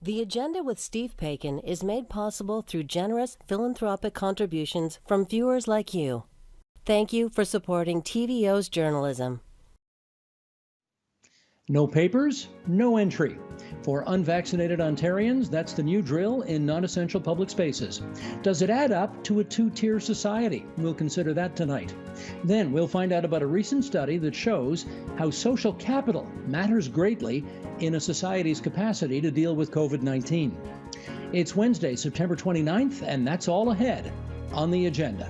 The Agenda with Steve Paikin is made possible through generous philanthropic contributions from viewers like you. Thank you for supporting TVO's journalism. No papers, no entry. For unvaccinated Ontarians, that's the new drill in non-essential public spaces. Does it add up to a two-tier society? We'll consider that tonight. Then we'll find out about a recent study that shows how social capital matters greatly in a society's capacity to deal with COVID-19. It's Wednesday, September 29th, and that's all ahead on the agenda.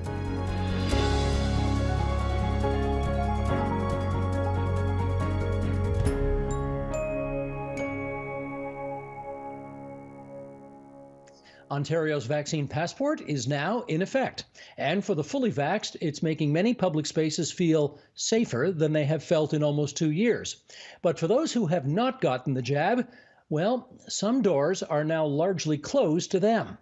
Ontario's vaccine passport is now in effect. And for the fully vaxxed, it's making many public spaces feel safer than they have felt in almost 2 years. But for those who have not gotten the jab, well, some doors are now largely closed to them.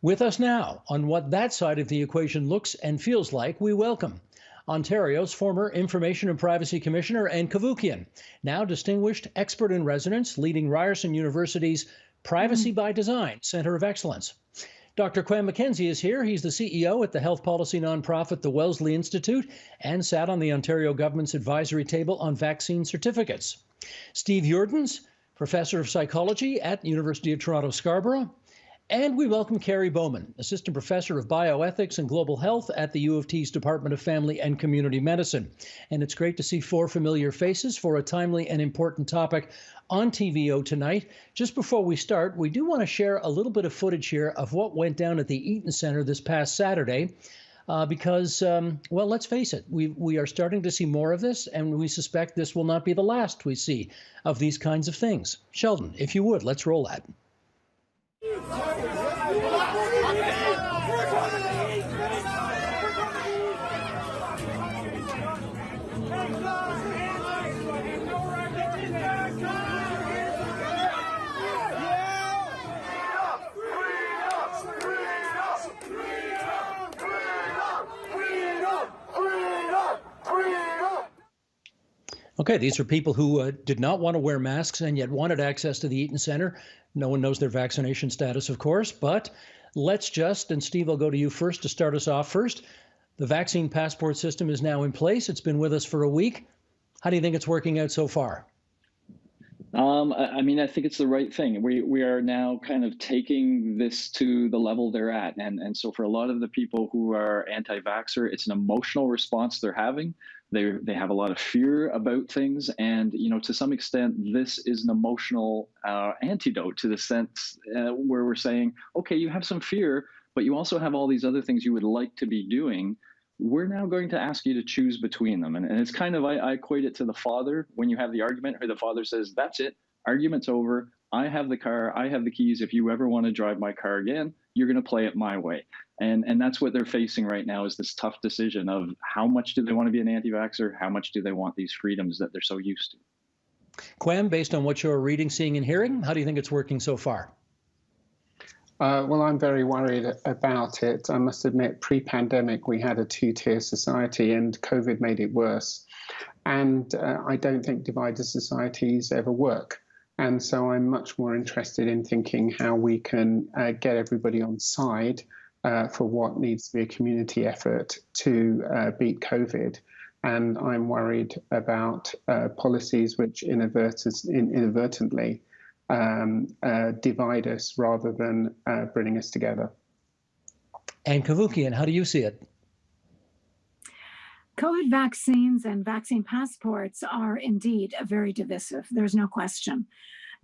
With us now on what that side of the equation looks and feels like, we welcome Ontario's former Information and Privacy Commissioner Anne Cavoukian, now distinguished expert in residence leading Ryerson University's Privacy by Design Center of Excellence. Dr. Quam McKenzie is here. He's the CEO at the health policy nonprofit, the Wellesley Institute, and sat on the Ontario government's advisory table on vaccine certificates. Steve Yurdens, professor of psychology at University of Toronto Scarborough. And we welcome Carrie Bowman, assistant professor of bioethics and global health at the U of T's Department of Family and Community Medicine. And it's great to see four familiar faces for a timely and important topic on TVO tonight. Just before we start, we do want to share a little bit of footage here of what went down at the Eaton Centre this past Saturday. Because, well, let's face it, we are starting to see more of this, and we suspect this will not be the last we see of these kinds of things. Sheldon, if you would, let's roll that. Okay, these are people who did not want to wear masks and yet wanted access to the Eaton Centre. No one knows their vaccination status, of course, but let's just, and Steve, I'll go to you first to start us off first. The vaccine passport system is now in place. It's been with us for a week. How do you think it's working out so far? I think it's the right thing. We are now kind of taking this to the level they're at. And so for a lot of the people who are anti-vaxxer, it's an emotional response they're having. They have a lot of fear about things. And, to some extent, this is an emotional antidote to the sense where we're saying, okay, you have some fear, but you also have all these other things you would like to be doing. We're now going to ask you to choose between them. And it's kind of, I equate it to the father when you have the argument where the father says, that's it, argument's over. I have the car, I have the keys. If you ever want to drive my car again, you're going to play it my way. And that's what they're facing right now, is this tough decision of how much do they want to be an anti-vaxxer? How much do they want these freedoms that they're so used to? Quam, based on what you're reading, seeing, and hearing, how do you think it's working so far? Well, I'm very worried about it. I must admit, pre-pandemic, we had a two-tier society and COVID made it worse. And I don't think divided societies ever work. And so I'm much more interested in thinking how we can get everybody on side for what needs to be a community effort to beat COVID. And I'm worried about policies which inadvertently divide us rather than bringing us together. And Cavoukian, how do you see it? COVID vaccines and vaccine passports are indeed very divisive. There's no question.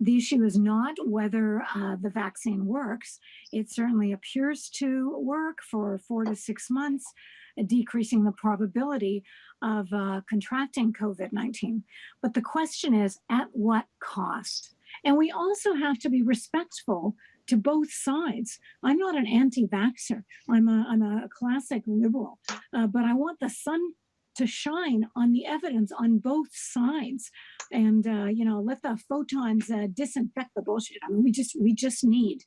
The issue is not whether the vaccine works. It certainly appears to work for 4 to 6 months, decreasing the probability of contracting COVID-19. But the question is, at what cost? And we also have to be respectful to both sides. I'm not an anti-vaxxer. I'm a classic liberal, but I want the sun to shine on the evidence on both sides, and let the photons disinfect the bullshit. I mean, we just need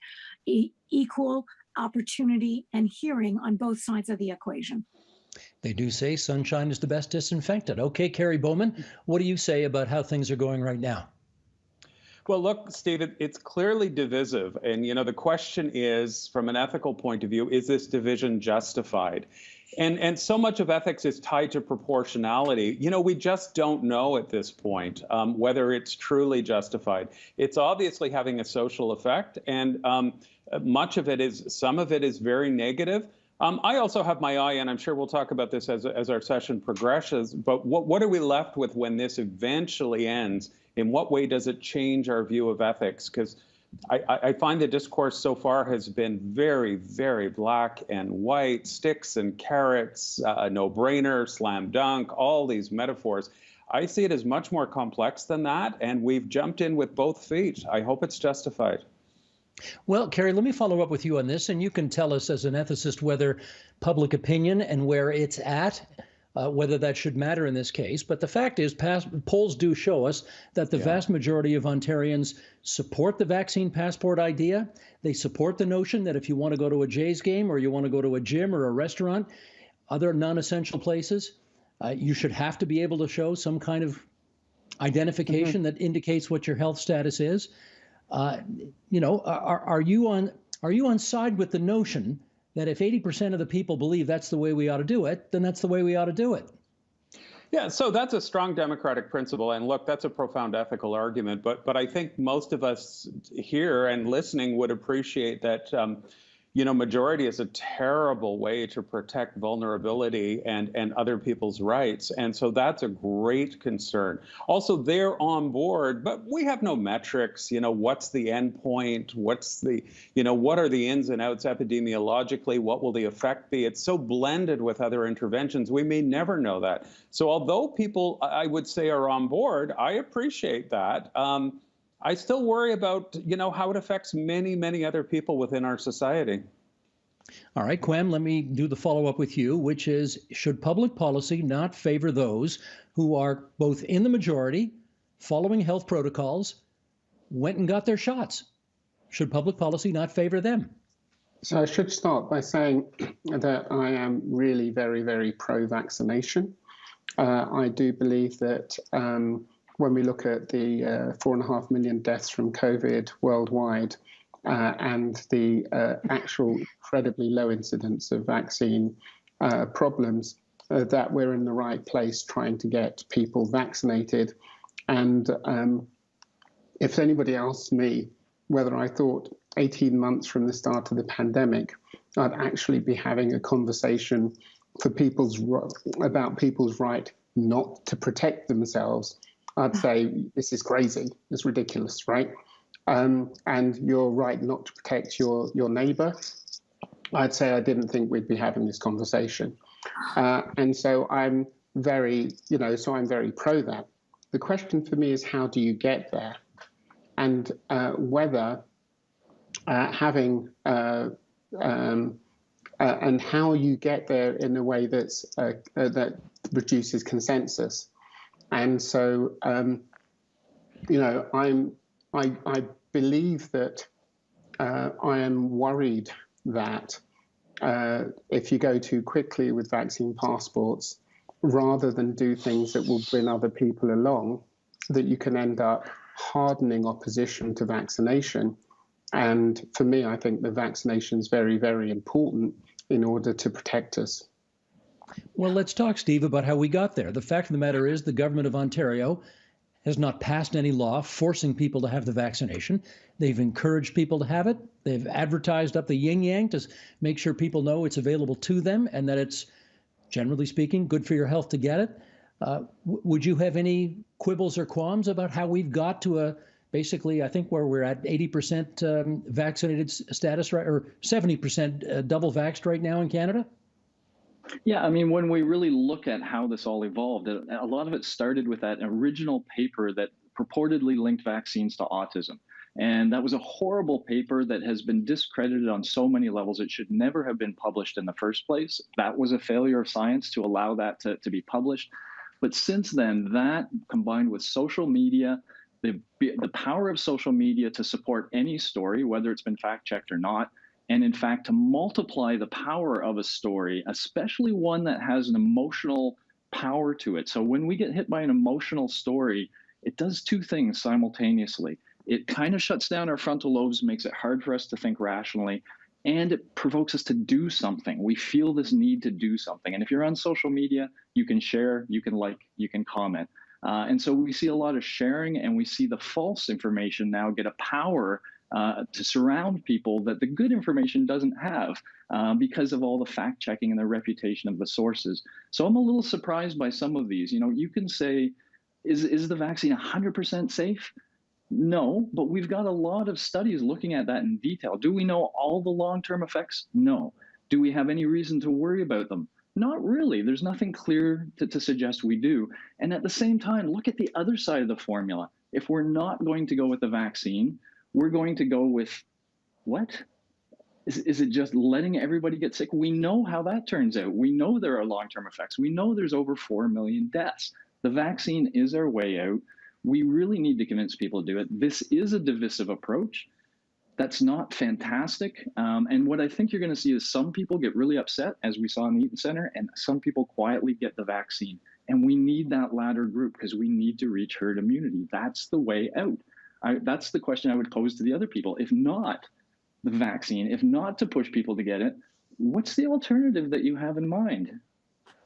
equal opportunity and hearing on both sides of the equation. They do say sunshine is the best disinfectant. Okay, Carrie Bowman, what do you say about how things are going right now? Well, look, Steve, it's clearly divisive. And, the question is, from an ethical point of view, is this division justified? And so much of ethics is tied to proportionality. We just don't know at this point whether it's truly justified. It's obviously having a social effect, and some of it is very negative. I also have my eye, and I'm sure we'll talk about this as our session progresses, but what are we left with when this eventually ends? In what way does it change our view of ethics? Because I find the discourse so far has been very, very black and white, sticks and carrots, no-brainer, slam dunk, all these metaphors. I see it as much more complex than that, and we've jumped in with both feet. I hope it's justified. Well, Carrie, let me follow up with you on this, and you can tell us as an ethicist whether public opinion and where it's at, whether that should matter in this case. But the fact is, polls do show us that the vast majority of Ontarians support the vaccine passport idea. They support the notion that if you want to go to a Jays game or you want to go to a gym or a restaurant, other non-essential places, you should have to be able to show some kind of identification that indicates what your health status is. Are you on side with the notion that if 80% of the people believe that's the way we ought to do it, then that's the way we ought to do it? Yeah, so that's a strong democratic principle, and look, that's a profound ethical argument. But I think most of us here and listening would appreciate that. Majority is a terrible way to protect vulnerability and other people's rights. And so that's a great concern. Also, they're on board, but we have no metrics. What's the end point? What are the ins and outs epidemiologically? What will the effect be? It's so blended with other interventions, we may never know that. So although people, I would say, are on board, I appreciate that. I still worry about, how it affects many, many other people within our society. All right, Quam, let me do the follow-up with you, which is, should public policy not favor those who are both in the majority, following health protocols, went and got their shots? Should public policy not favor them? So I should start by saying that I am really very, very pro-vaccination. I do believe that when we look at the 4.5 million deaths from COVID worldwide and the actual incredibly low incidence of vaccine problems, that we're in the right place trying to get people vaccinated. And if anybody asked me whether I thought 18 months from the start of the pandemic, I'd actually be having a conversation about people's right not to protect themselves, I'd say this is crazy, it's ridiculous, right? And you're right not to protect your neighbor. I'd say I didn't think we'd be having this conversation. And so I'm very pro that. The question for me is, how do you get there? And whether having and how you get there in a way that produces consensus. And so, I believe that I am worried that if you go too quickly with vaccine passports, rather than do things that will bring other people along, that you can end up hardening opposition to vaccination. And for me, I think the vaccination is very, very important in order to protect us. Well, let's talk, Steve, about how we got there. The fact of the matter is the government of Ontario has not passed any law forcing people to have the vaccination. They've encouraged people to have it. They've advertised up the yin-yang to make sure people know it's available to them and that it's, generally speaking, good for your health to get it. Would you have any quibbles or qualms about how we've got to basically, I think where we're at 80% vaccinated status, right, or 70% double vaxxed right now in Canada? Yeah, I mean, when we really look at how this all evolved, a lot of it started with that original paper that purportedly linked vaccines to autism. And that was a horrible paper that has been discredited on so many levels. It should never have been published in the first place. That was a failure of science to allow that to be published. But since then, that combined with social media, the power of social media to support any story, whether it's been fact-checked or not, and in fact, to multiply the power of a story, especially one that has an emotional power to it. So when we get hit by an emotional story, it does two things simultaneously. it kind of shuts down our frontal lobes, makes it hard for us to think rationally, and it provokes us to do something. We feel this need to do something. And if you're on social media, you can share, you can like, you can comment. And so we see a lot of sharing, and we see the false information now get a power to surround people that the good information doesn't have because of all the fact checking and the reputation of the sources. So I'm a little surprised by some of these. You know, you can say, is the vaccine 100% safe? No, but we've got a lot of studies looking at that in detail. Do we know all the long-term effects? No. Do we have any reason to worry about them? Not really. There's nothing clear to suggest we do. And at the same time, look at the other side of the formula. If we're not going to go with the vaccine, we're going to go with what? Is it just letting everybody get sick? We know how that turns out. We know there are long-term effects. We know there's over 4 million deaths. The vaccine is our way out. We really need to convince people to do it. This is a divisive approach. That's not fantastic. And what I think you're going to see is some people get really upset, as we saw in the Eaton Center, and some people quietly get the vaccine. And we need that latter group because we need to reach herd immunity. That's the way out. That's the question I would pose to the other people. If not the vaccine, if not to push people to get it, what's the alternative that you have in mind?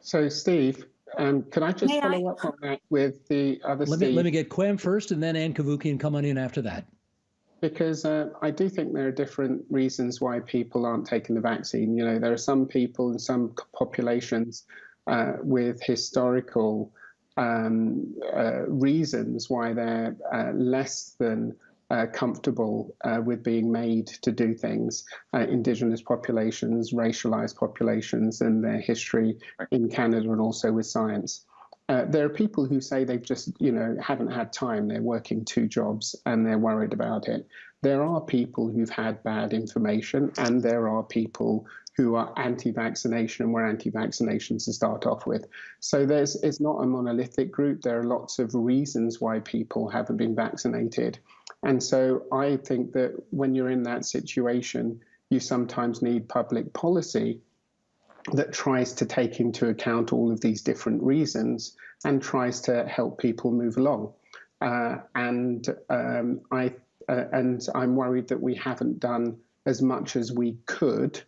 So, Steve, can I just follow up on that with the other Steve? Let me get Quam first, and then Ann Kavukian come on in after that. Because I do think there are different reasons why people aren't taking the vaccine. You know, there are some people in some populations with historical reasons why they're less than comfortable with being made to do things. Indigenous populations, racialized populations, and their history in Canada, and also with science. There are people who say they've just, haven't had time. They're working 2 jobs and they're worried about it. There are people who've had bad information, and there are people who are anti-vaccination and were anti-vaccination to start off with. So it's not a monolithic group. There are lots of reasons why people haven't been vaccinated. And so I think that when you're in that situation, you sometimes need public policy that tries to take into account all of these different reasons and tries to help people move along. And I'm worried that we haven't done as much as we could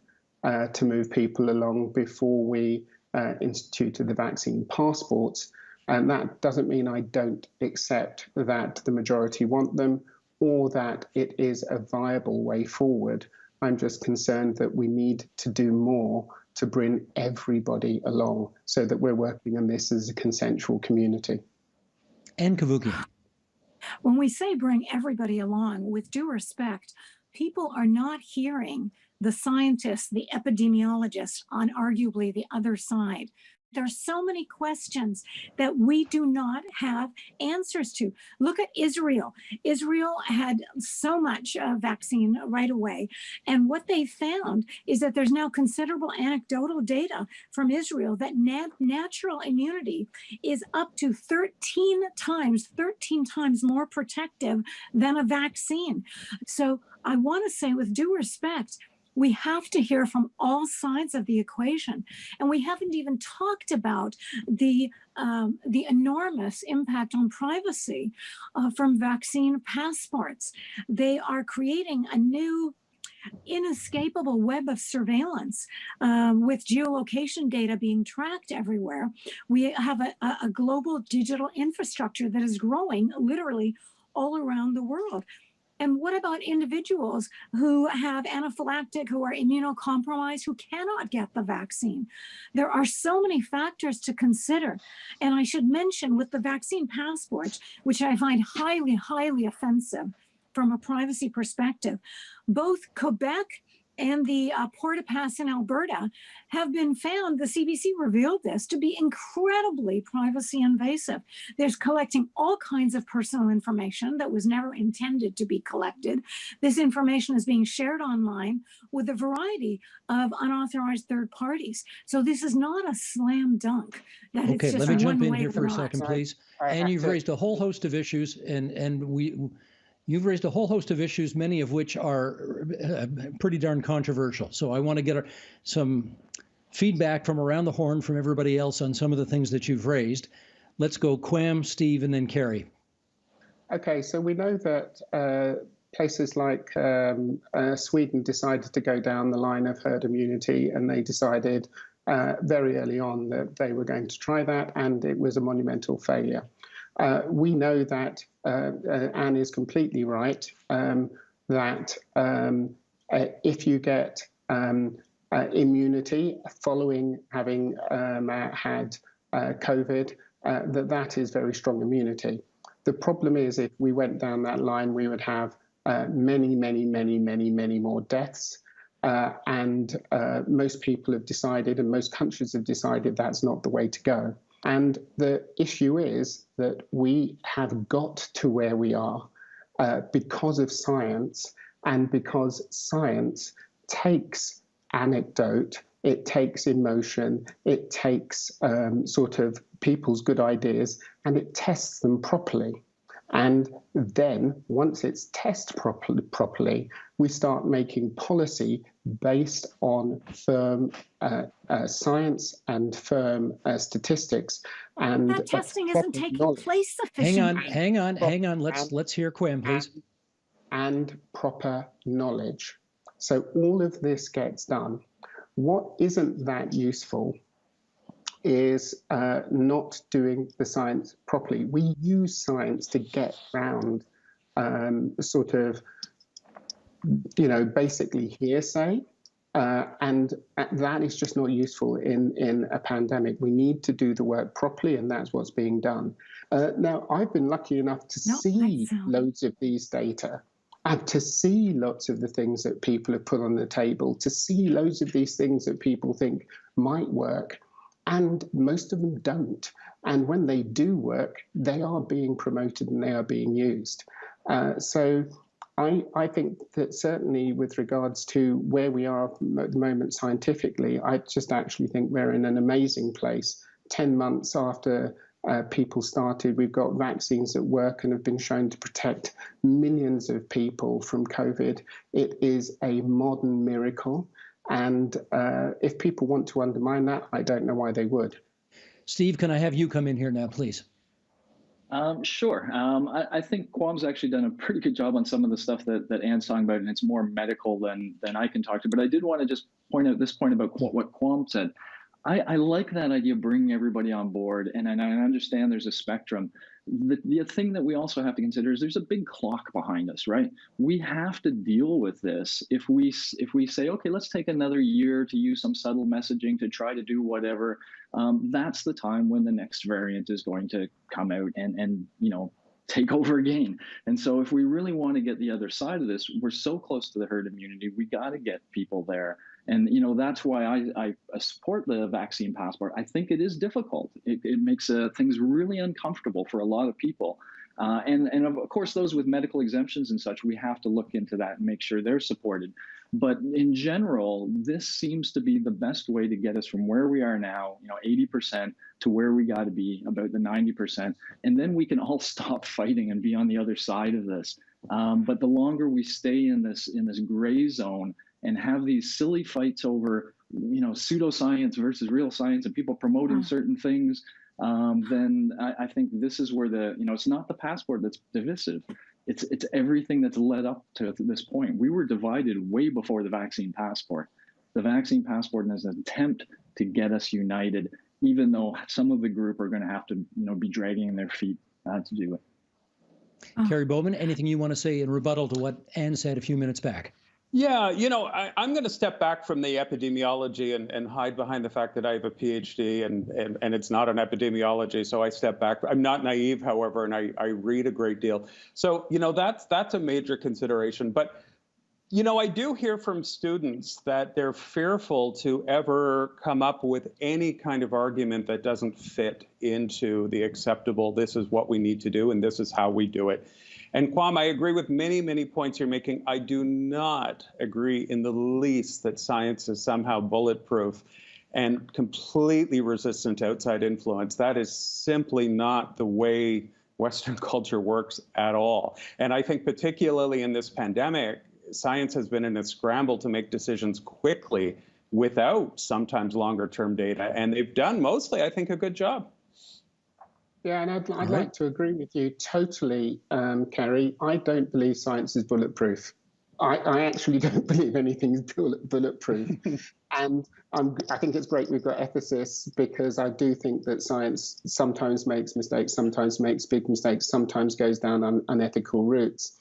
to move people along before we instituted the vaccine passports. And that doesn't mean I don't accept that the majority want them or that it is a viable way forward. I'm just concerned that we need to do more to bring everybody along so that we're working on this as a consensual community. Ann Kavukian. When we say bring everybody along, with due respect, people are not hearing the scientists, the epidemiologists on arguably the other side. There are so many questions that we do not have answers to. Look at Israel. Israel had so much vaccine right away. And what they found is that there's now considerable anecdotal data from Israel that natural immunity is up to 13 times more protective than a vaccine. So I want to say, with due respect, we have to hear from all sides of the equation. And we haven't even talked about the enormous impact on privacy from vaccine passports. They are creating a new inescapable web of surveillance with geolocation data being tracked everywhere. We have a global digital infrastructure that is growing literally all around the world. And what about individuals who have anaphylactic, who are immunocompromised, who cannot get the vaccine? There are so many factors to consider. And I should mention, with the vaccine passports, which I find highly, highly offensive from a privacy perspective, both Quebec and the Port-au-Pass in Alberta have been found, the CBC revealed this, to be incredibly privacy invasive. There's collecting all kinds of personal information that was never intended to be collected. This information is being shared online with a variety of unauthorized third parties. So this is not a slam dunk. That Okay, it's just let me jump in one here way for a or second, not. please. And you've raised a whole host of issues, You've raised a whole host of issues, many of which are pretty darn controversial. So I want to get some feedback from around the horn from everybody else on some of the things that you've raised. Let's go Quam, Steve, and then Carrie. Okay, so we know that places like Sweden decided to go down the line of herd immunity, and they decided very early on that they were going to try that, and it was a monumental failure. We know that Anne is completely right, that if you get immunity following having had COVID, that is very strong immunity. The problem is if we went down that line, we would have many more deaths. And most people have decided, and most countries have decided, that's not the way to go. And the issue is that we have got to where we are because of science, and because science takes anecdote, it takes emotion, it takes sort of people's good ideas, and it tests them properly. And then once it's tested properly, we start making policy based on firm science and firm statistics. And that testing isn't taking place sufficiently. Hang on. Let's hear Quam, please. And proper knowledge. So all of this gets done. What isn't that useful is not doing the science properly. We use science to get around sort of, basically hearsay. And that is just not useful in a pandemic. We need to do the work properly, and that's what's being done. Now, I've been lucky enough to see loads of these data, and to see lots of the things that people have put on the table, to see loads of these things that people think might work, and most of them don't. And when they do work, they are being promoted and they are being used. So I think that certainly with regards to where we are at the moment scientifically, I just actually think we're in an amazing place. 10 months after people started, we've got vaccines that work and have been shown to protect millions of people from COVID. It is a modern miracle. And if people want to undermine that, I don't know why they would. Steve, can I have you come in here now, please? Sure. I think Quam's actually done a pretty good job on some of the stuff that Anne's talking about, and it's more medical than I can talk to. But I did want to just point out this point about what Quam said. I like that idea of bringing everybody on board, and I understand there's a spectrum. The thing that we also have to consider is there's a big clock behind us, right? We have to deal with this. If we say, okay, let's take another year to use some subtle messaging to try to do whatever, that's the time when the next variant is going to come out and take over again. And so if we really want to get the other side of this, we're so close to the herd immunity, we got to get people there. And, that's why I support the vaccine passport. I think it is difficult. It makes things really uncomfortable for a lot of people. And of course, those with medical exemptions and such, we have to look into that and make sure they're supported. But in general, this seems to be the best way to get us from where we are now, 80% to where we got to be, about the 90%. And then we can all stop fighting and be on the other side of this. But the longer we stay in this gray zone and have these silly fights over, pseudoscience versus real science and people promoting certain things, then I think this is where it's not the passport that's divisive. It's everything that's led up to this point. We were divided way before the vaccine passport. The vaccine passport is an attempt to get us united, even though some of the group are going to have to, be dragging their feet to do it. Kerry Bowman, anything you want to say in rebuttal to what Anne said a few minutes back? Yeah, I'm going to step back from the epidemiology and hide behind the fact that I have a PhD and it's not an epidemiology, so I step back. I'm not naive, however, and I read a great deal. So, that's a major consideration. But, I do hear from students that they're fearful to ever come up with any kind of argument that doesn't fit into the acceptable, this is what we need to do and this is how we do it. And Quam, I agree with many, many points you're making. I do not agree in the least that science is somehow bulletproof and completely resistant to outside influence. That is simply not the way Western culture works at all. And I think particularly in this pandemic, science has been in a scramble to make decisions quickly without sometimes longer term data. And they've done mostly, I think, a good job. Yeah, and I'd All right. like to agree with you totally, Kerry. I don't believe science is bulletproof. I actually don't believe anything's bulletproof. And I think it's great we've got ethicists, because I do think that science sometimes makes mistakes, sometimes makes big mistakes, sometimes goes down unethical routes.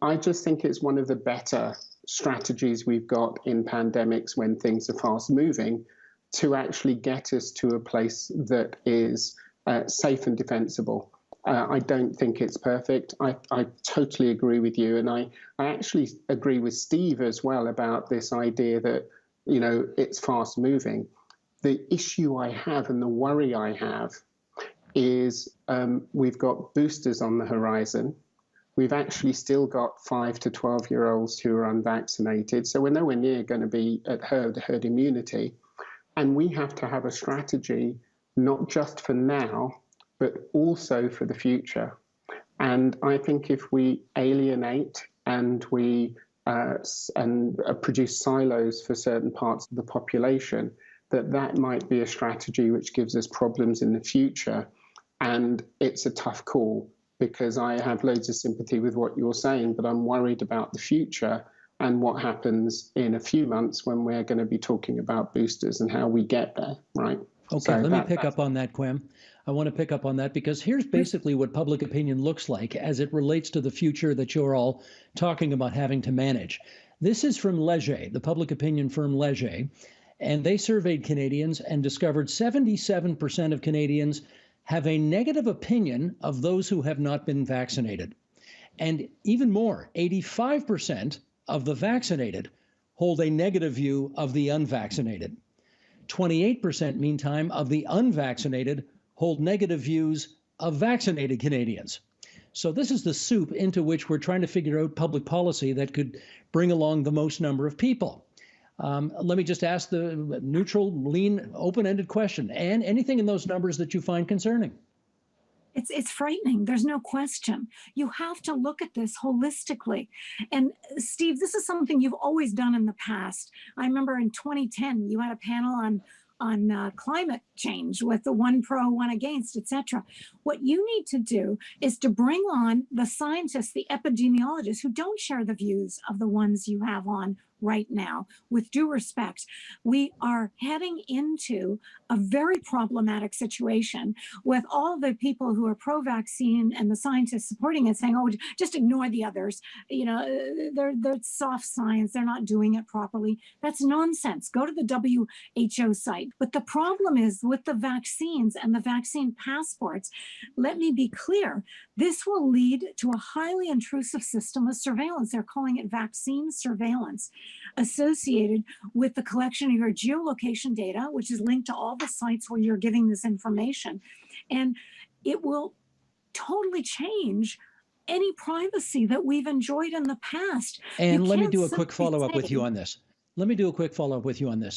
I just think it's one of the better strategies we've got in pandemics when things are fast moving to actually get us to a place that is safe and defensible. I don't think it's perfect. I totally agree with you. And I actually agree with Steve as well about this idea that, it's fast moving. The issue I have and the worry I have is we've got boosters on the horizon. We've actually still got 5 to 12-year-olds who are unvaccinated. So we're nowhere near going to be at herd immunity. And we have to have a strategy, not just for now, but also for the future. And I think if we alienate and we produce silos for certain parts of the population, that might be a strategy which gives us problems in the future. And it's a tough call, because I have loads of sympathy with what you're saying, but I'm worried about the future and what happens in a few months when we're going to be talking about boosters and how we get there, right? Okay, So let me pick up on that, Quim. I want to pick up on that because here's basically what public opinion looks like as it relates to the future that you're all talking about having to manage. This is from Leger, the public opinion firm Leger, and they surveyed Canadians and discovered 77% of Canadians have a negative opinion of those who have not been vaccinated. And even more, 85% of the vaccinated hold a negative view of the unvaccinated. 28%, meantime, of the unvaccinated hold negative views of vaccinated Canadians. So this is the soup into which we're trying to figure out public policy that could bring along the most number of people. Let me just ask the neutral, lean, open-ended question. And anything in those numbers that you find concerning? It's frightening. There's no question. You have to look at this holistically. And Steve, this is something you've always done in the past. I remember in 2010, you had a panel on climate change with the one pro, one against, etc. What you need to do is to bring on the scientists, the epidemiologists who don't share the views of the ones you have on right now. With due respect, we are heading into a very problematic situation with all the people who are pro-vaccine and the scientists supporting it saying, oh, just ignore the others. They're soft science. They're not doing it properly. That's nonsense. Go to the WHO site. But the problem is with the vaccines and the vaccine passports, let me be clear, this will lead to a highly intrusive system of surveillance. They're calling it vaccine surveillance, associated with the collection of your geolocation data, which is linked to all the sites where you're giving this information. And it will totally change any privacy that we've enjoyed in the past. And let me do a quick follow-up with you on this.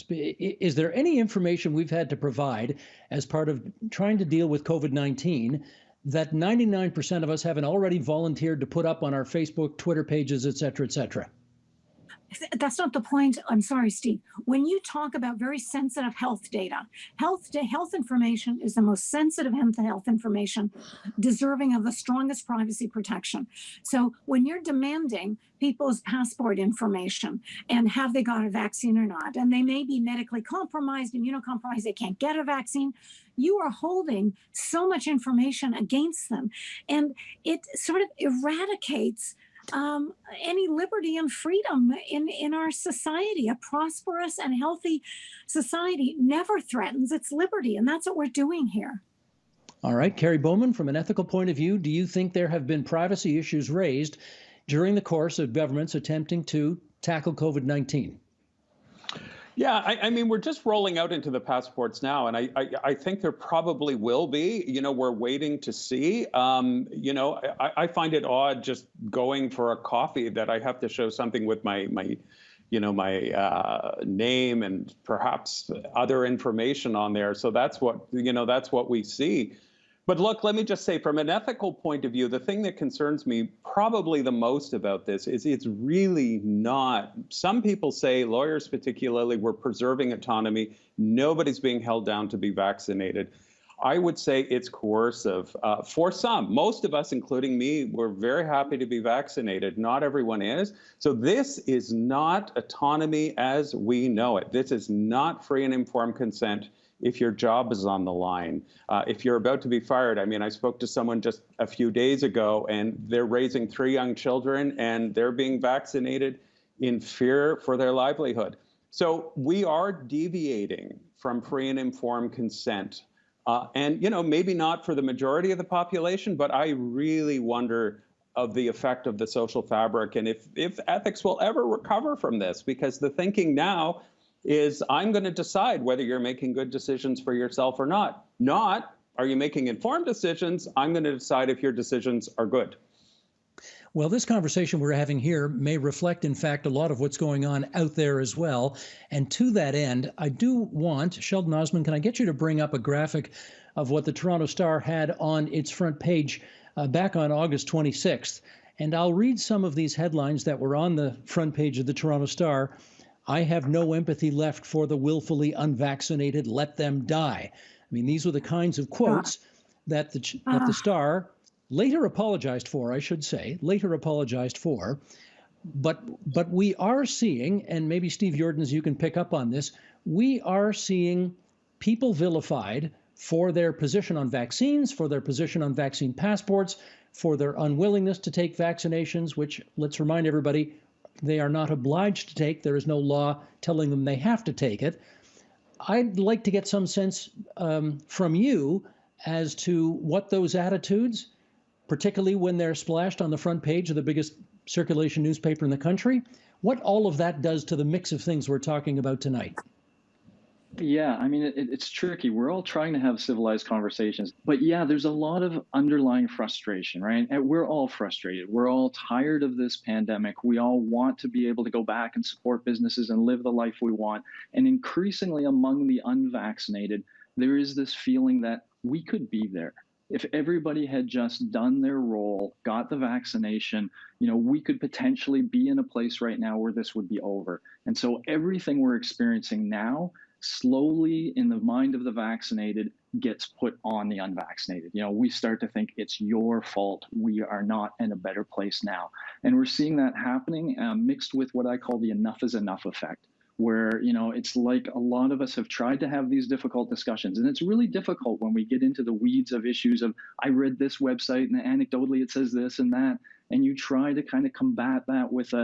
Is there any information we've had to provide as part of trying to deal with COVID-19 that 99% of us haven't already volunteered to put up on our Facebook, Twitter pages, et cetera, et cetera? That's not the point. I'm sorry, Steve. When you talk about very sensitive health data, health information is the most sensitive health information, deserving of the strongest privacy protection. So when you're demanding people's passport information and have they got a vaccine or not, and they may be medically compromised, immunocompromised, they can't get a vaccine, you are holding so much information against them. And it sort of eradicates any liberty and freedom in our society. A prosperous and healthy society never threatens its liberty, and that's what we're doing here. All right, Carrie Bowman, from an ethical point of view, do you think there have been privacy issues raised during the course of governments attempting to tackle COVID-19? Yeah, I mean, we're just rolling out into the passports now, and I think there probably will be. We're waiting to see. I find it odd just going for a coffee that I have to show something with my name and perhaps other information on there. So that's what we see. But look, let me just say, from an ethical point of view, the thing that concerns me probably the most about this is it's really not. Some people say, lawyers particularly, we're preserving autonomy. Nobody's being held down to be vaccinated. I would say it's coercive. For some, most of us, including me, we're very happy to be vaccinated. Not everyone is. So this is not autonomy as we know it. This is not free and informed consent if your job is on the line. If you're about to be fired, I mean, I spoke to someone just a few days ago, and they're raising 3 young children, and they're being vaccinated in fear for their livelihood. So we are deviating from free and informed consent. And, you know, maybe not for the majority of the population, but I really wonder of the effect of the social fabric and if ethics will ever recover from this, because the thinking now is I'm going to decide whether you're making good decisions for yourself or not. Not, are you making informed decisions? I'm going to decide if your decisions are good. Well, this conversation we're having here may reflect, in fact, a lot of what's going on out there as well. And to that end, I do want, Sheldon Osman, can I get you to bring up a graphic of what the Toronto Star had on its front page back on August 26th? And I'll read some of these headlines that were on the front page of the Toronto Star. I have no empathy left for the willfully unvaccinated. Let them die. I mean, these were the kinds of quotes that the Star later apologized for, I should say, but we are seeing, and maybe Steve Jordans, you can pick up on this, we are seeing people vilified for their position on vaccines, for their position on vaccine passports, for their unwillingness to take vaccinations, which, let's remind everybody, they are not obliged to take. There is no law telling them they have to take it. I'd like to get some sense from you as to what those attitudes, particularly when they're splashed on the front page of the biggest circulation newspaper in the country, what all of that does to the mix of things we're talking about tonight. Yeah, I mean, it's tricky. We're all trying to have civilized conversations. But yeah, there's a lot of underlying frustration, right? And we're all frustrated. We're all tired of this pandemic. We all want to be able to go back and support businesses and live the life we want. And increasingly among the unvaccinated, there is this feeling that we could be there. If everybody had just done their role, got the vaccination, you know, we could potentially be in a place right now where this would be over. And so everything we're experiencing now, slowly in the mind of the vaccinated, gets put on the unvaccinated. You know, we start to think it's your fault. We are not in a better place now. And we're seeing that happening mixed with what I call the enough is enough effect, where, you know, it's like a lot of us have tried to have these difficult discussions. And it's really difficult when we get into the weeds of issues of, I read this website and anecdotally it says this and that. And you try to kind of combat that with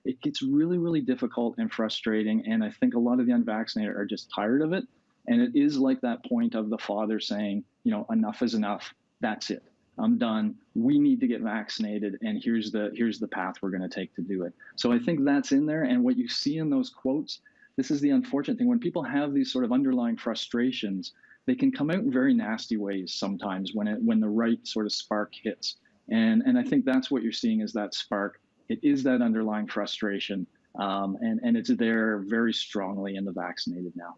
it gets really, really difficult and frustrating. And I think a lot of the unvaccinated are just tired of it. And it is like that point of the father saying, you know, enough is enough. That's it. I'm done. We need to get vaccinated, and here's the path we're going to take to do it. So I think that's in there. And what you see in those quotes, this is the unfortunate thing. When people have these sort of underlying frustrations, they can come out in very nasty ways sometimes when the right sort of spark hits. And I think that's what you're seeing is that spark. It is that underlying frustration, and it's there very strongly in the vaccinated now.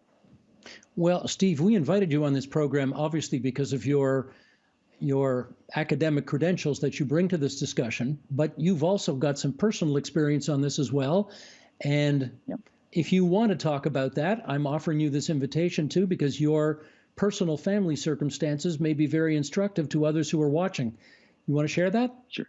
Well, Steve, we invited you on this program obviously because of your academic credentials that you bring to this discussion, but you've also got some personal experience on this as well. And if you want to talk about that, I'm offering you this invitation too, because your personal family circumstances may be very instructive to others who are watching. You want to share that? Sure.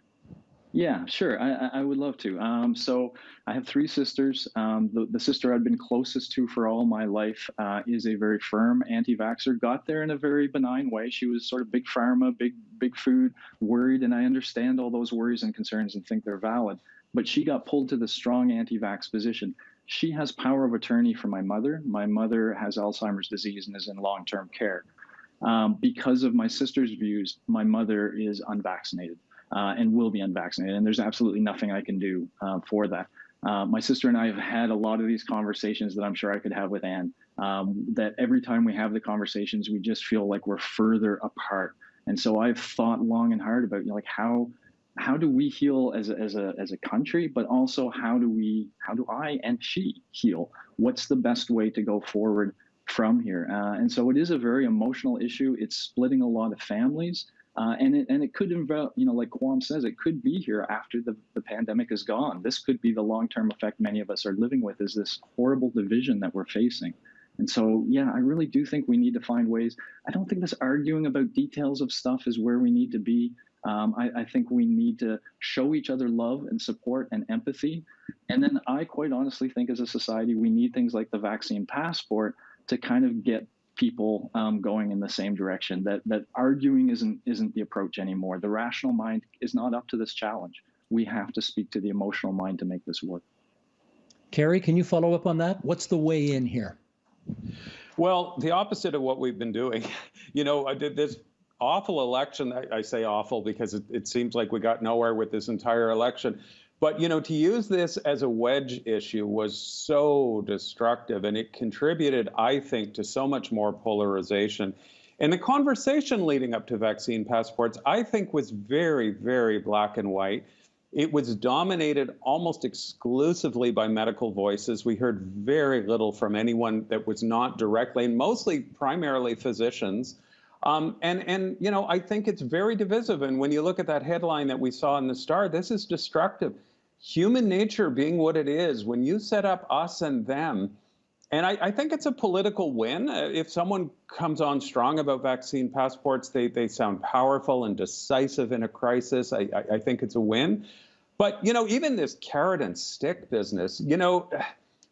Yeah, sure. I would love to. So I have 3 sisters. The sister I've been closest to for all my life is a very firm anti-vaxxer. Got there in a very benign way. She was sort of big pharma, big food, worried, and I understand all those worries and concerns and think they're valid. But she got pulled to the strong anti-vax position. She has power of attorney for my mother. My mother has Alzheimer's disease and is in long-term care. Because of my sister's views, my mother is unvaccinated. And will be unvaccinated. And there's absolutely nothing I can do for that. My sister and I have had a lot of these conversations that I'm sure I could have with Anne, that every time we have the conversations, we just feel like we're further apart. And so I've thought long and hard about, you know, like how do we heal as a country, but also how do I and she heal? What's the best way to go forward from here? And so it is a very emotional issue. It's splitting a lot of families. And it could involve, you know, like Kwam says, it could be here after the pandemic is gone. This could be the long-term effect many of us are living with, is this horrible division that we're facing. And so, yeah, I really do think we need to find ways. I don't think this arguing about details of stuff is where we need to be. I think we need to show each other love and support and empathy. And then I quite honestly think as a society, we need things like the vaccine passport to kind of get people going in the same direction, that arguing isn't the approach anymore. The rational mind is not up to this challenge. We have to speak to the emotional mind to make this work. Kerry, can you follow up on that? What's the way in here? Well, the opposite of what we've been doing. I did this awful election. I say awful because it seems like we got nowhere with this entire election. But, to use this as a wedge issue was so destructive, and it contributed, I think, to so much more polarization. And the conversation leading up to vaccine passports, I think, was very, very black and white. It was dominated almost exclusively by medical voices. We heard very little from anyone that was not directly, and mostly primarily physicians. I think it's very divisive. And when you look at that headline that we saw in the Star, this is destructive. Human nature being what it is, when you set up us and them, and I think it's a political win. If someone comes on strong about vaccine passports, they sound powerful and decisive in a crisis. I think it's a win. But, even this carrot and stick business,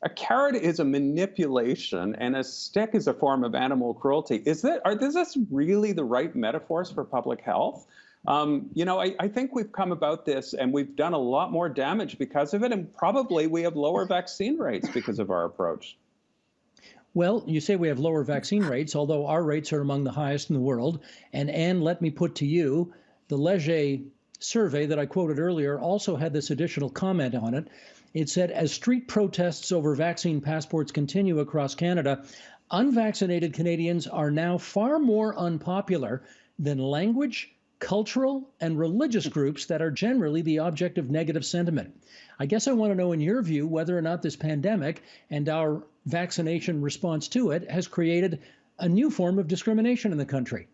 a carrot is a manipulation and a stick is a form of animal cruelty. Is this really the right metaphors for public health? I think we've come about this and we've done a lot more damage because of it. And probably we have lower vaccine rates because of our approach. Well, you say we have lower vaccine rates, although our rates are among the highest in the world. And Anne, let me put to you, the Leger survey that I quoted earlier also had this additional comment on it. It said, as street protests over vaccine passports continue across Canada, unvaccinated Canadians are now far more unpopular than language, cultural, and religious groups that are generally the object of negative sentiment. I guess I want to know, in your view, whether or not this pandemic and our vaccination response to it has created a new form of discrimination in the country.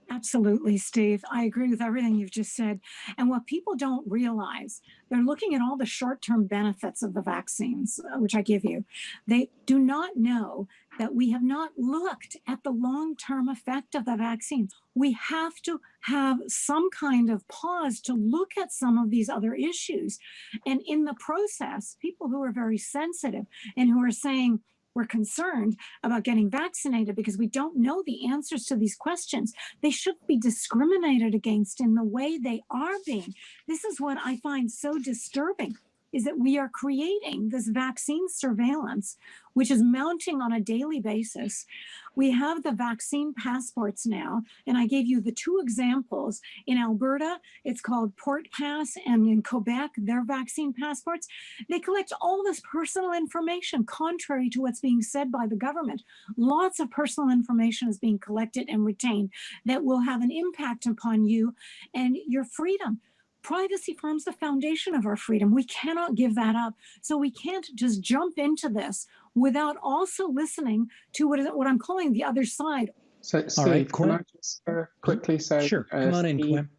Absolutely, Steve. I agree with everything you've just said. And what people don't realize, they're looking at all the short-term benefits of the vaccines, which I give you. They do not know that we have not looked at the long-term effect of the vaccines. We have to have some kind of pause to look at some of these other issues. And in the process, people who are very sensitive and who are saying, we're concerned about getting vaccinated because we don't know the answers to these questions, they shouldn't be discriminated against in the way they are being. This is what I find so disturbing, is that we are creating this vaccine surveillance, which is mounting on a daily basis. We have the vaccine passports now, and I gave you the two examples. In Alberta, it's called Port Pass, and in Quebec, their vaccine passports. They collect all this personal information, contrary to what's being said by the government. Lots of personal information is being collected and retained that will have an impact upon you and your freedom. Privacy forms the foundation of our freedom. We cannot give that up. So we can't just jump into this without also listening to what I'm calling the other side. So, Steve, right, can I just quickly say, sure, come on in, Quinn.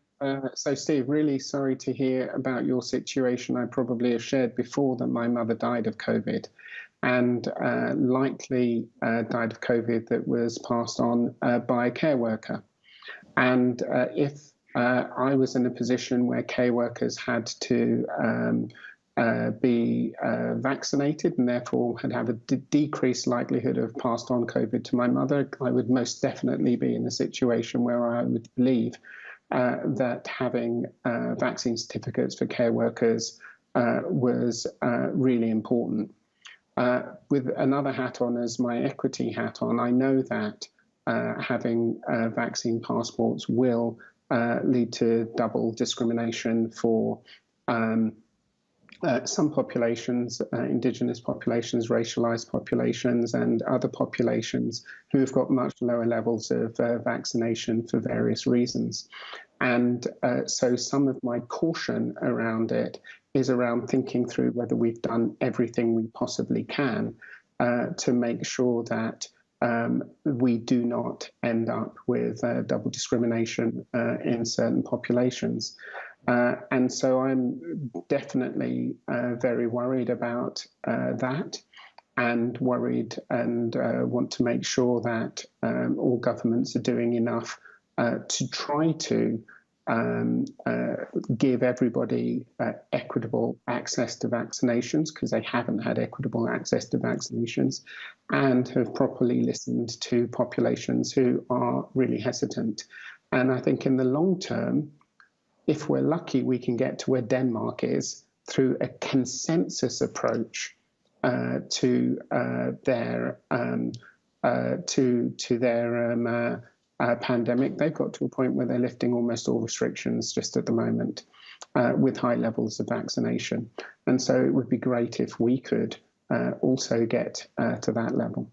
So, Steve, really sorry to hear about your situation. I probably have shared before that my mother died of COVID, and likely died of COVID that was passed on by a care worker. And if I was in a position where care workers had to be vaccinated and therefore had have a decreased likelihood of passed on COVID to my mother, I would most definitely be in a situation where I would believe that having vaccine certificates for care workers was really important. With another hat on as my equity hat on, I know that having vaccine passports will lead to double discrimination for some populations, Indigenous populations, racialized populations, and other populations who have got much lower levels of vaccination for various reasons. And so some of my caution around it is around thinking through whether we've done everything we possibly can to make sure that we do not end up with double discrimination in certain populations. And so I'm definitely very worried about that. and worried and want to make sure that all governments are doing enough to try to give everybody equitable access to vaccinations, because they haven't had equitable access to vaccinations, and have properly listened to populations who are really hesitant. And I think in the long term, if we're lucky, we can get to where Denmark is through a consensus approach to their pandemic. They've got to a point where they're lifting almost all restrictions just at the moment with high levels of vaccination. And so it would be great if we could also get to that level.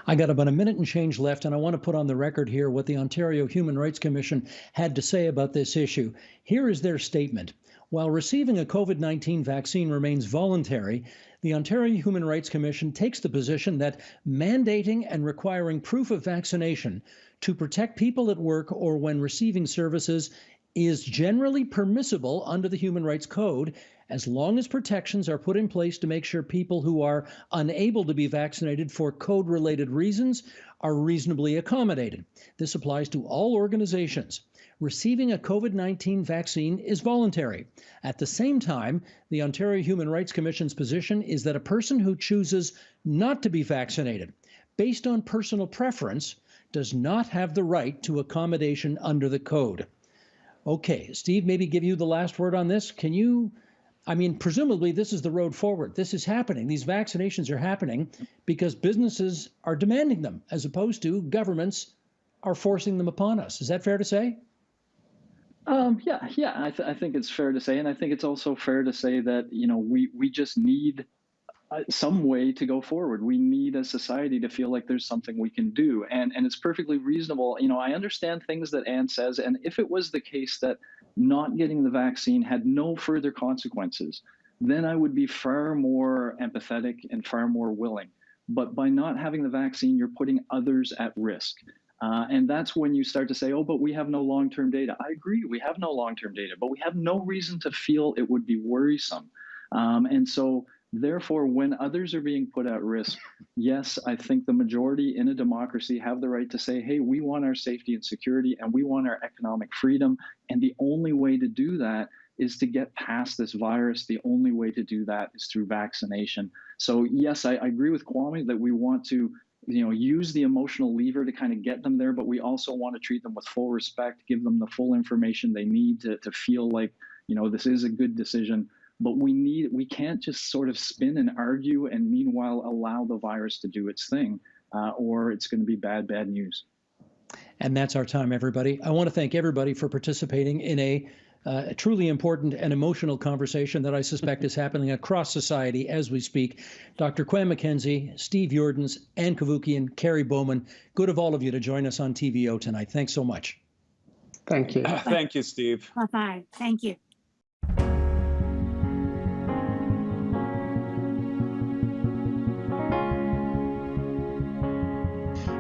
I got about a minute and change left, and I want to put on the record here what the Ontario Human Rights Commission had to say about this issue. Here is their statement. While receiving a COVID-19 vaccine remains voluntary, the Ontario Human Rights Commission takes the position that mandating and requiring proof of vaccination to protect people at work or when receiving services is generally permissible under the Human Rights Code, as long as protections are put in place to make sure people who are unable to be vaccinated for code-related reasons are reasonably accommodated. This applies to all organizations. Receiving a COVID-19 vaccine is voluntary. At the same time, the Ontario Human Rights Commission's position is that a person who chooses not to be vaccinated based on personal preference does not have the right to accommodation under the code. Okay, Steve, maybe give you the last word on this. Can you, presumably this is the road forward. This is happening. These vaccinations are happening because businesses are demanding them, as opposed to governments are forcing them upon us. Is that fair to say? I think it's fair to say, and I think it's also fair to say that we just need some way to go forward. We need a society to feel like there's something we can do, and it's perfectly reasonable. I understand things that Anne says, and if it was the case that not getting the vaccine had no further consequences, then I would be far more empathetic and far more willing. But by not having the vaccine, you're putting others at risk. And that's when you start to say, oh, but we have no long-term data. I agree, we have no long-term data, but we have no reason to feel it would be worrisome. And so therefore, when others are being put at risk, yes, I think the majority in a democracy have the right to say, hey, we want our safety and security and we want our economic freedom. And the only way to do that is to get past this virus. The only way to do that is through vaccination. So yes, I agree with Kwame that we want to use the emotional lever to kind of get them there, but we also want to treat them with full respect, give them the full information they need to feel like, this is a good decision. But we can't just sort of spin and argue and meanwhile allow the virus to do its thing, or it's going to be bad news. And that's our time, everybody. I want to thank everybody for participating in a truly important and emotional conversation that I suspect is happening across society as we speak. Dr. Quam McKenzie, Steve Jordans, Ann Kavukian, Carrie Bowman, good of all of you to join us on TVO tonight. Thanks so much. Thank you. Thank you, Steve. Bye-bye. Thank you.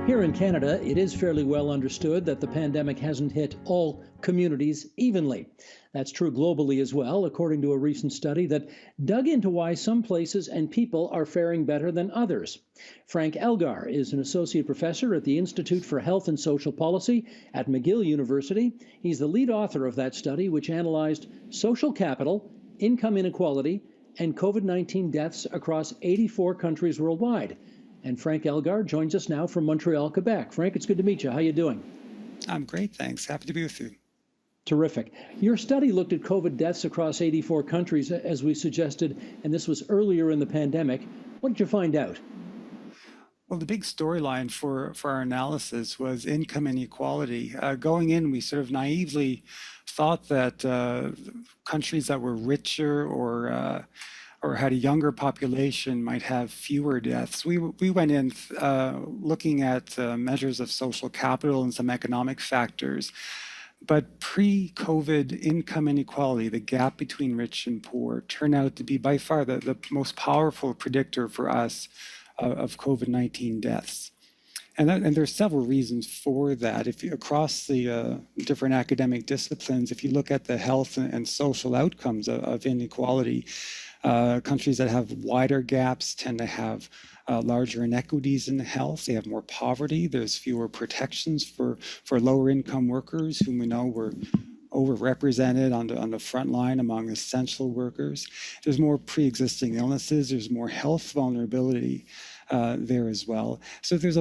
Here in Canada, it is fairly well understood that the pandemic hasn't hit all communities evenly. That's true globally as well, according to a recent study that dug into why some places and people are faring better than others. Frank Elgar is an associate professor at the Institute for Health and Social Policy at McGill University. He's the lead author of that study, which analyzed social capital, income inequality, and COVID-19 deaths across 84 countries worldwide. And Frank Elgar joins us now from Montreal, Quebec. Frank, it's good to meet you. How are you doing? I'm great, thanks. Happy to be with you. Terrific. Your study looked at COVID deaths across 84 countries, as we suggested, and this was earlier in the pandemic. What did you find out? Well, the big storyline for our analysis was income inequality. Going in, we sort of naively thought that countries that were richer or had a younger population might have fewer deaths. We went in looking at measures of social capital and some economic factors. But pre-COVID income inequality, the gap between rich and poor, turned out to be by far the most powerful predictor for us of COVID-19 deaths. And there's several reasons for that. If you, across the different academic disciplines, if you look at the health and social outcomes of inequality, Countries that have wider gaps tend to have larger inequities in health. They have more poverty. There's fewer protections for lower income workers, whom we know were overrepresented on the front line among essential workers. There's more pre-existing illnesses. There's more health vulnerability there as well. So there's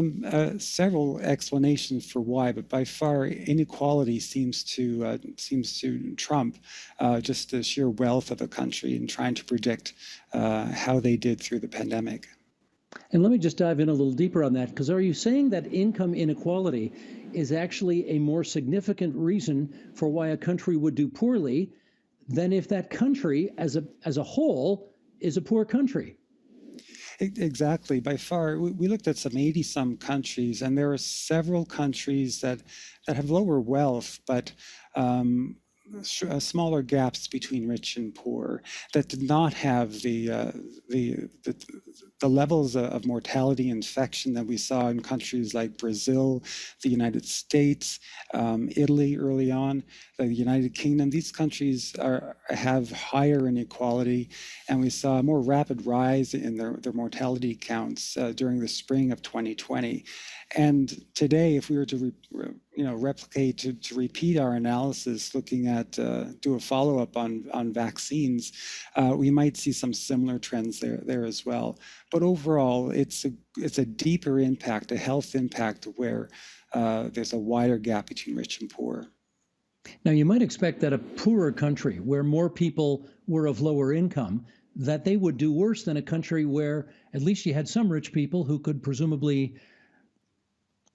several explanations for why, but by far inequality seems to trump just the sheer wealth of a country in trying to predict how they did through the pandemic. And let me just dive in a little deeper on that, because are you saying that income inequality is actually a more significant reason for why a country would do poorly than if that country as a whole is a poor country? Exactly. By far, we looked at some 80-some countries, and there are several countries that have lower wealth, but smaller gaps between rich and poor, that did not have the levels of mortality and infection that we saw in countries like Brazil, the United States, Italy early on, the United Kingdom. These countries have higher inequality, and we saw a more rapid rise in their mortality counts during the spring of 2020. And today, if we were to replicate, to repeat our analysis, looking at do a follow-up on vaccines, we might see some similar trends there as well. But overall, it's a deeper impact, a health impact, where there's a wider gap between rich and poor. Now, you might expect that a poorer country where more people were of lower income, that they would do worse than a country where at least you had some rich people who could presumably,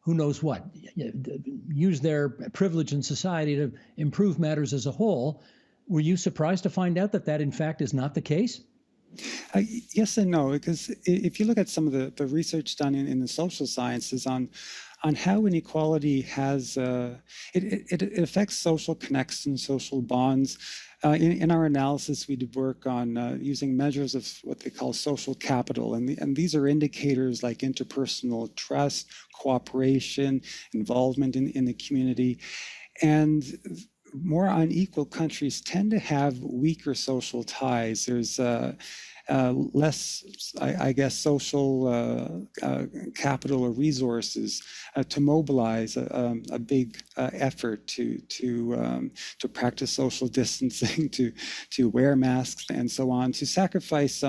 who knows what, use their privilege in society to improve matters as a whole. Were you surprised to find out that in fact is not the case? Yes and no, because if you look at some of the research done in the social sciences on how inequality has, it affects social connections, social bonds. In our analysis, we did work on using measures of what they call social capital, and these are indicators like interpersonal trust, cooperation, involvement in the community, and more unequal countries tend to have weaker social ties. There's less, I guess, social capital or resources to mobilize a big effort to practice social distancing, to wear masks, and so on, to sacrifice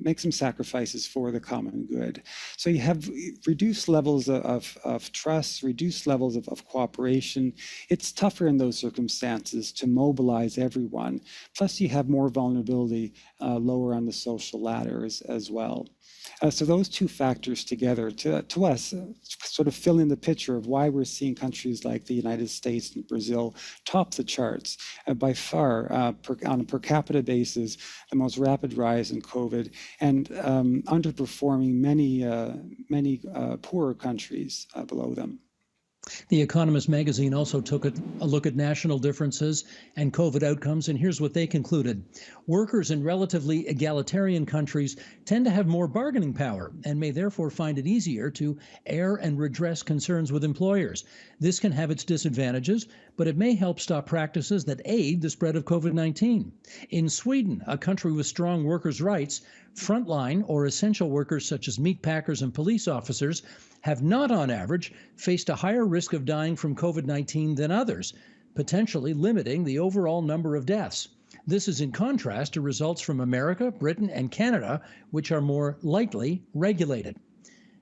make some sacrifices for the common good. So you have reduced levels of trust, reduced levels of cooperation. It's tougher in those circumstances to mobilize everyone. Plus, you have more vulnerability lower on the social ladder as well. So those two factors together, to us, sort of fill in the picture of why we're seeing countries like the United States and Brazil top the charts by far on a per capita basis, the most rapid rise in COVID, and underperforming many poorer countries below them. The Economist magazine also took a look at national differences and COVID outcomes, and here's what they concluded. Workers in relatively egalitarian countries tend to have more bargaining power and may therefore find it easier to air and redress concerns with employers. This can have its disadvantages, but it may help stop practices that aid the spread of COVID-19. In Sweden, a country with strong workers' rights, frontline or essential workers such as meat packers and police officers have not, on average, faced a higher risk of dying from COVID-19 than others, potentially limiting the overall number of deaths. This is in contrast to results from America, Britain, and Canada, which are more lightly regulated.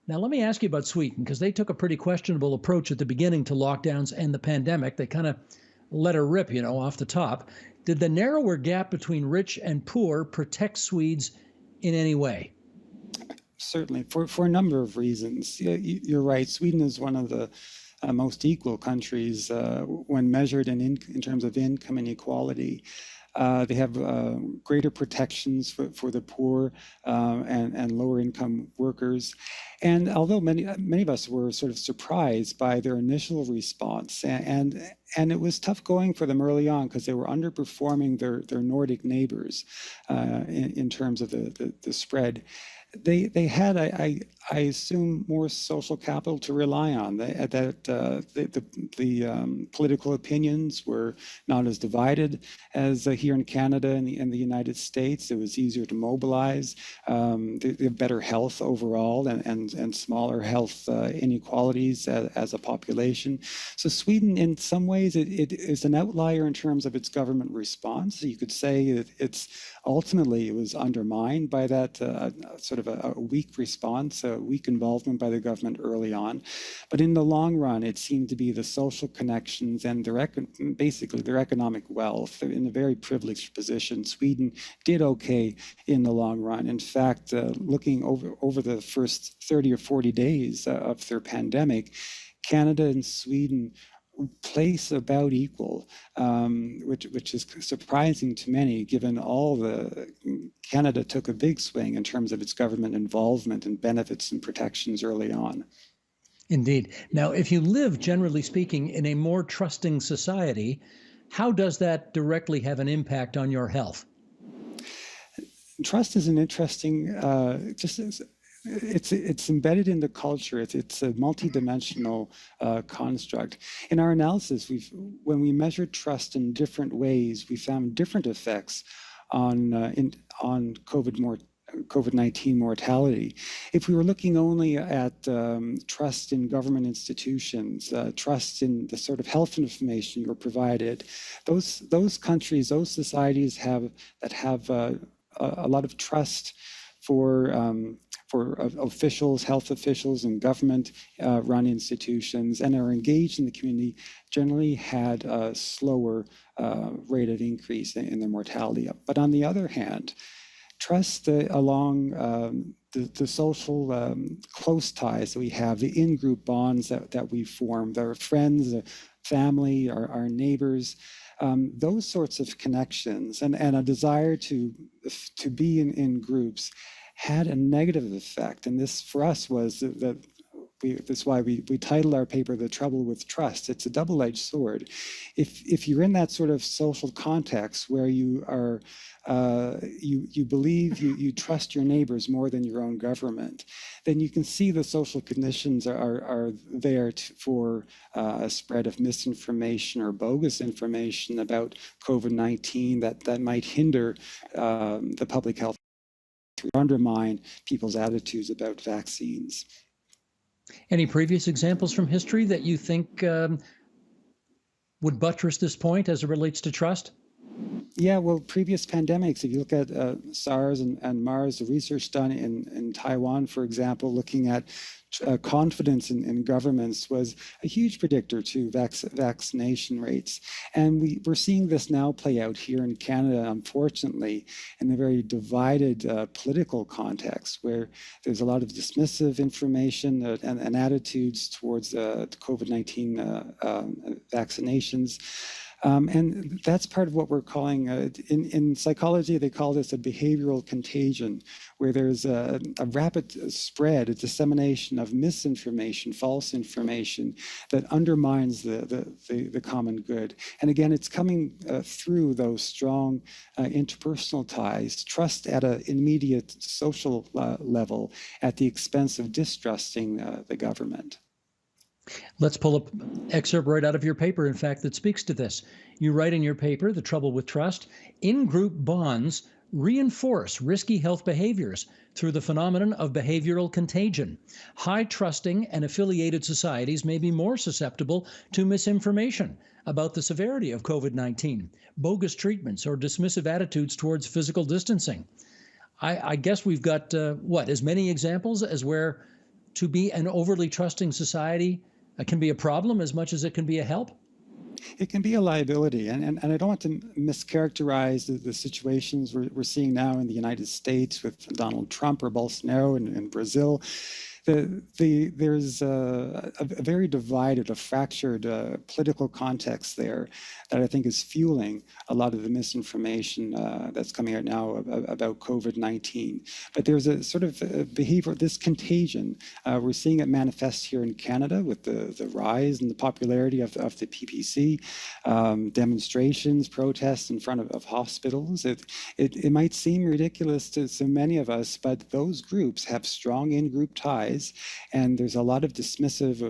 Now, let me ask you about Sweden, because they took a pretty questionable approach at the beginning to lockdowns and the pandemic. They kind of let her rip, off the top. Did the narrower gap between rich and poor protect Swedes in any way? Certainly, for a number of reasons. You're right. Sweden is one of the most equal countries when measured in terms of income inequality. They have greater protections for the poor and lower income workers. And although many of us were sort of surprised by their initial response, and and it was tough going for them early on because they were underperforming their Nordic neighbors in terms of the spread. They had, I assume, more social capital to rely on. The political opinions were not as divided as here in Canada and the United States. It was easier to mobilize. They have better health overall and smaller health inequalities as a population. So Sweden, in some ways, it is an outlier in terms of its government response. You could say ultimately it was undermined by that sort of a weak response, a weak involvement by the government early on. But in the long run, it seemed to be the social connections and basically their economic wealth. They're in a very privileged position. Sweden did okay in the long run. In fact, looking over the first 30 or 40 days of their pandemic, Canada and Sweden place about equal, which is surprising to many, given Canada took a big swing in terms of its government involvement and benefits and protections early on. Indeed. Now, if you live, generally speaking, in a more trusting society, how does that directly have an impact on your health? Trust is an interesting, it's embedded in the culture. It's a multidimensional construct. In our analysis, when we measured trust in different ways, we found different effects on COVID-19 mortality. If we were looking only at trust in government institutions, trust in the sort of health information you're provided, those countries, those societies that have a lot of trust for officials, health officials, and government-run institutions, and are engaged in the community, generally had a slower rate of increase in their mortality. But on the other hand, trust along the social close ties that we have, the in-group bonds that we form, our friends, family, our neighbors, those sorts of connections, and a desire to be in groups had a negative effect. And this, for us, was that's why we titled our paper "The Trouble with Trust." It's a double-edged sword. If you're in that sort of social context where you are, you believe you trust your neighbors more than your own government, then you can see the social conditions are there for a spread of misinformation or bogus information about COVID-19 that might hinder the public health, to undermine people's attitudes about vaccines. Any previous examples from history that you think would buttress this point as it relates to trust? Yeah, well, previous pandemics, if you look at SARS and MERS, the research done in Taiwan, for example, looking at confidence in governments was a huge predictor to vaccination rates. And we're seeing this now play out here in Canada, unfortunately, in a very divided political context where there's a lot of dismissive information and attitudes towards the COVID-19 vaccinations. And that's part of what we're calling, in psychology, they call this a behavioral contagion, where there's a rapid spread, a dissemination of misinformation, false information that undermines the common good. And again, it's coming through those strong interpersonal ties, trust at an immediate social level at the expense of distrusting the government. Let's pull up excerpt right out of your paper, in fact, that speaks to this. You write in your paper, The Trouble with Trust, in-group bonds reinforce risky health behaviors through the phenomenon of behavioral contagion. High trusting and affiliated societies may be more susceptible to misinformation about the severity of COVID-19, bogus treatments, or dismissive attitudes towards physical distancing. I guess we've got, as many examples as where to be an overly trusting society can be a problem as much as it can be a help? It can be a liability, and I don't want to mischaracterize the situations we're seeing now in the United States with Donald Trump or Bolsonaro in Brazil. there's a very divided, a fractured political context there that I think is fueling a lot of the misinformation that's coming out now about COVID-19. But there's a sort of behavior, this contagion. We're seeing it manifest here in Canada with the rise in the popularity of the PPC, demonstrations, protests in front of hospitals. It might seem ridiculous to so many of us, but those groups have strong in-group ties, and there's a lot of dismissive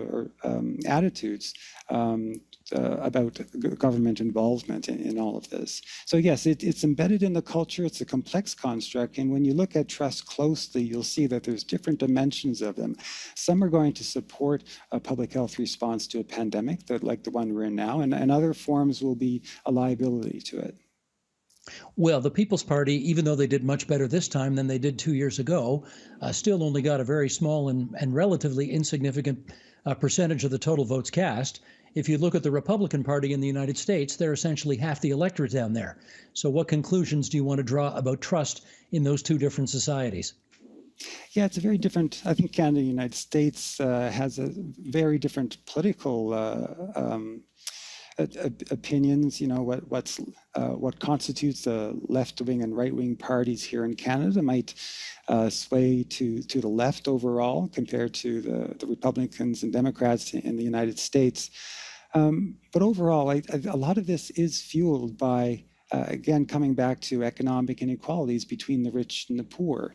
attitudes about government involvement in all of this. So yes, it's embedded in the culture. It's a complex construct, and when you look at trust closely, you'll see that there's different dimensions of them. Some are going to support a public health response to a pandemic, like the one we're in now, and other forms will be a liability to it. Well, the People's Party, even though they did much better this time than they did 2 years ago, still only got a very small and relatively insignificant percentage of the total votes cast. If you look at the Republican Party in the United States, they're essentially half the electorate down there. So what conclusions do you want to draw about trust in those two different societies? Yeah, it's a very different, I think Canada and the United States has a very different political opinions. You know, what constitutes the left-wing and right-wing parties here in Canada might sway to the left overall compared to the Republicans and Democrats in the United States. But overall, a lot of this is fueled by again, coming back to economic inequalities between the rich and the poor.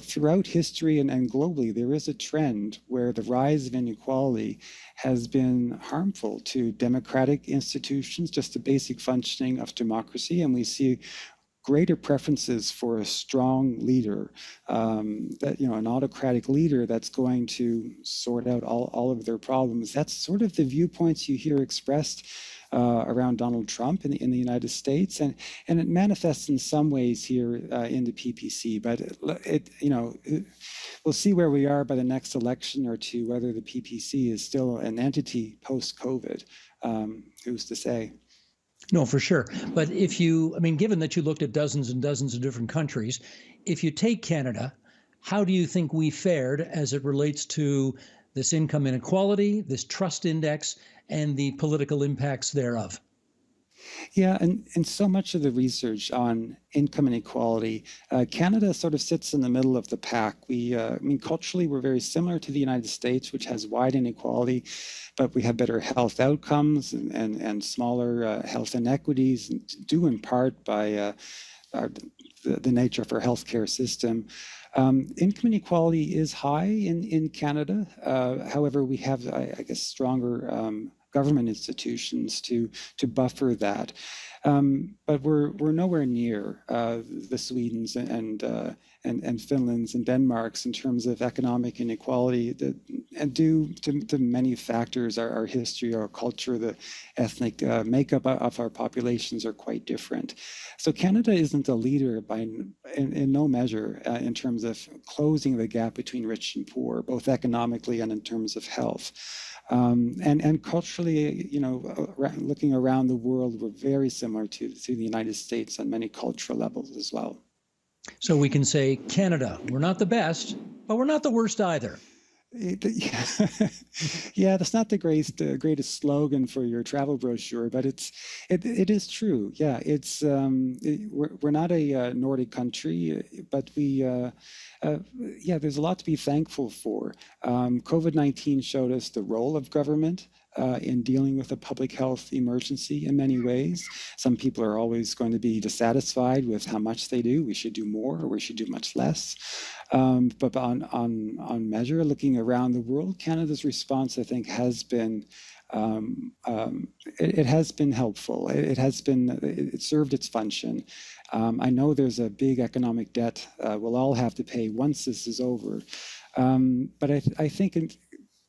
Throughout history and globally, there is a trend where the rise of inequality has been harmful to democratic institutions, just the basic functioning of democracy, and we see greater preferences for a strong leader, an autocratic leader that's going to sort out all of their problems. That's sort of the viewpoints you hear expressed around Donald Trump in the United States, and it manifests in some ways here in the PPC. But we'll see where we are by the next election or two, whether the PPC is still an entity post-COVID. Who's to say? No, for sure. But given that you looked at dozens and dozens of different countries, if you take Canada, how do you think we fared as it relates to this income inequality, this trust index, and the political impacts thereof? Yeah, and so much of the research on income inequality, Canada sort of sits in the middle of the pack. Culturally, we're very similar to the United States, which has wide inequality, but we have better health outcomes and smaller health inequities, due in part by the nature of our healthcare system. Income inequality is high in Canada. However, we have, I guess, stronger government institutions to buffer that. But we're nowhere near the Swedens and Finlands and Denmarks in terms of economic inequality, and due to many factors, our history, our culture, the ethnic makeup of our populations are quite different. So Canada isn't a leader in no measure in terms of closing the gap between rich and poor, both economically and in terms of health. And culturally, looking around the world, we're very similar to the United States on many cultural levels as well. So we can say, Canada, we're not the best, but we're not the worst either. Yeah, that's not the greatest slogan for your travel brochure, but it is true. Yeah, we're not a Nordic country, but there's a lot to be thankful for. COVID-19 showed us the role of government in dealing with a public health emergency in many ways. Some people are always going to be dissatisfied with how much they do. We should do more, or we should do much less. But on measure, looking around the world, Canada's response, I think, has been it has been helpful. It served its function. I know there's a big economic debt we'll all have to pay once this is over. But I think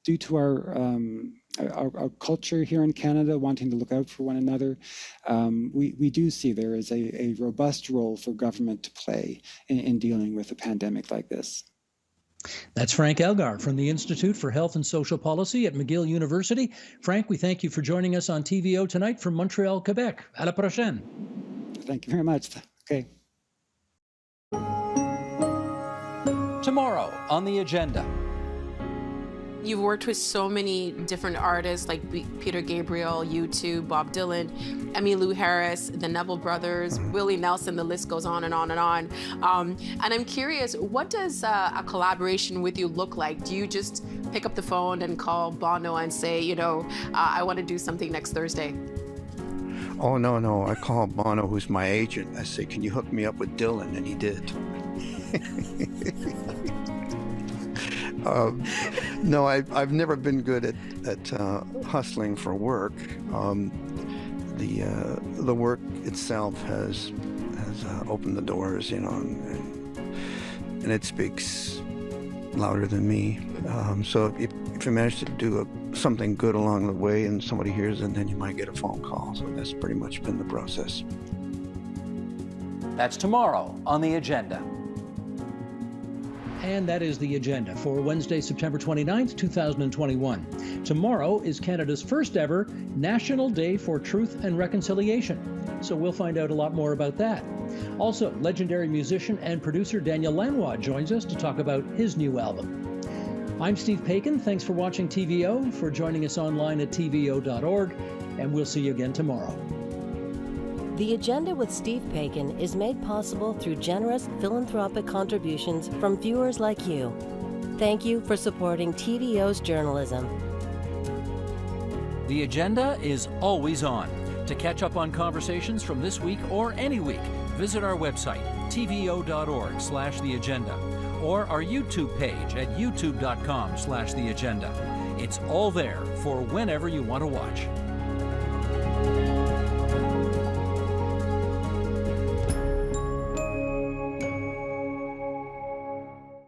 due to our culture here in Canada, wanting to look out for one another, we do see there is a robust role for government to play in dealing with a pandemic like this. That's Frank Elgar from the Institute for Health and Social Policy at McGill University. Frank, we thank you for joining us on TVO tonight from Montreal, Quebec. À la prochaine. Thank you very much. Okay. Tomorrow on the agenda. You've worked with so many different artists like Peter Gabriel, U2, Bob Dylan, Emmylou Harris, the Neville Brothers, Willie Nelson, the list goes on and on and on. And I'm curious, what does a collaboration with you look like? Do you just pick up the phone and call Bono and say, you know, I want to do something next Thursday? Oh, no. I call Bono, who's my agent. I say, can you hook me up with Dylan? And he did. No, I've never been good at hustling for work. The work itself has opened the doors, you know, and it speaks louder than me. So if you manage to do something good along the way and somebody hears it, then you might get a phone call. So that's pretty much been the process. That's tomorrow on The Agenda. And that is the agenda for Wednesday, September 29th, 2021. Tomorrow is Canada's first ever National Day for Truth and Reconciliation. So we'll find out a lot more about that. Also, legendary musician and producer Daniel Lanois joins us to talk about his new album. I'm Steve Paikin. Thanks for watching TVO, for joining us online at tvo.org, and we'll see you again tomorrow. The Agenda with Steve Paikin is made possible through generous philanthropic contributions from viewers like you. Thank you for supporting TVO's journalism. The Agenda is always on. To catch up on conversations from this week or any week, visit our website, tvo.org/theagenda, or our YouTube page at youtube.com/theagenda. It's all there for whenever you want to watch.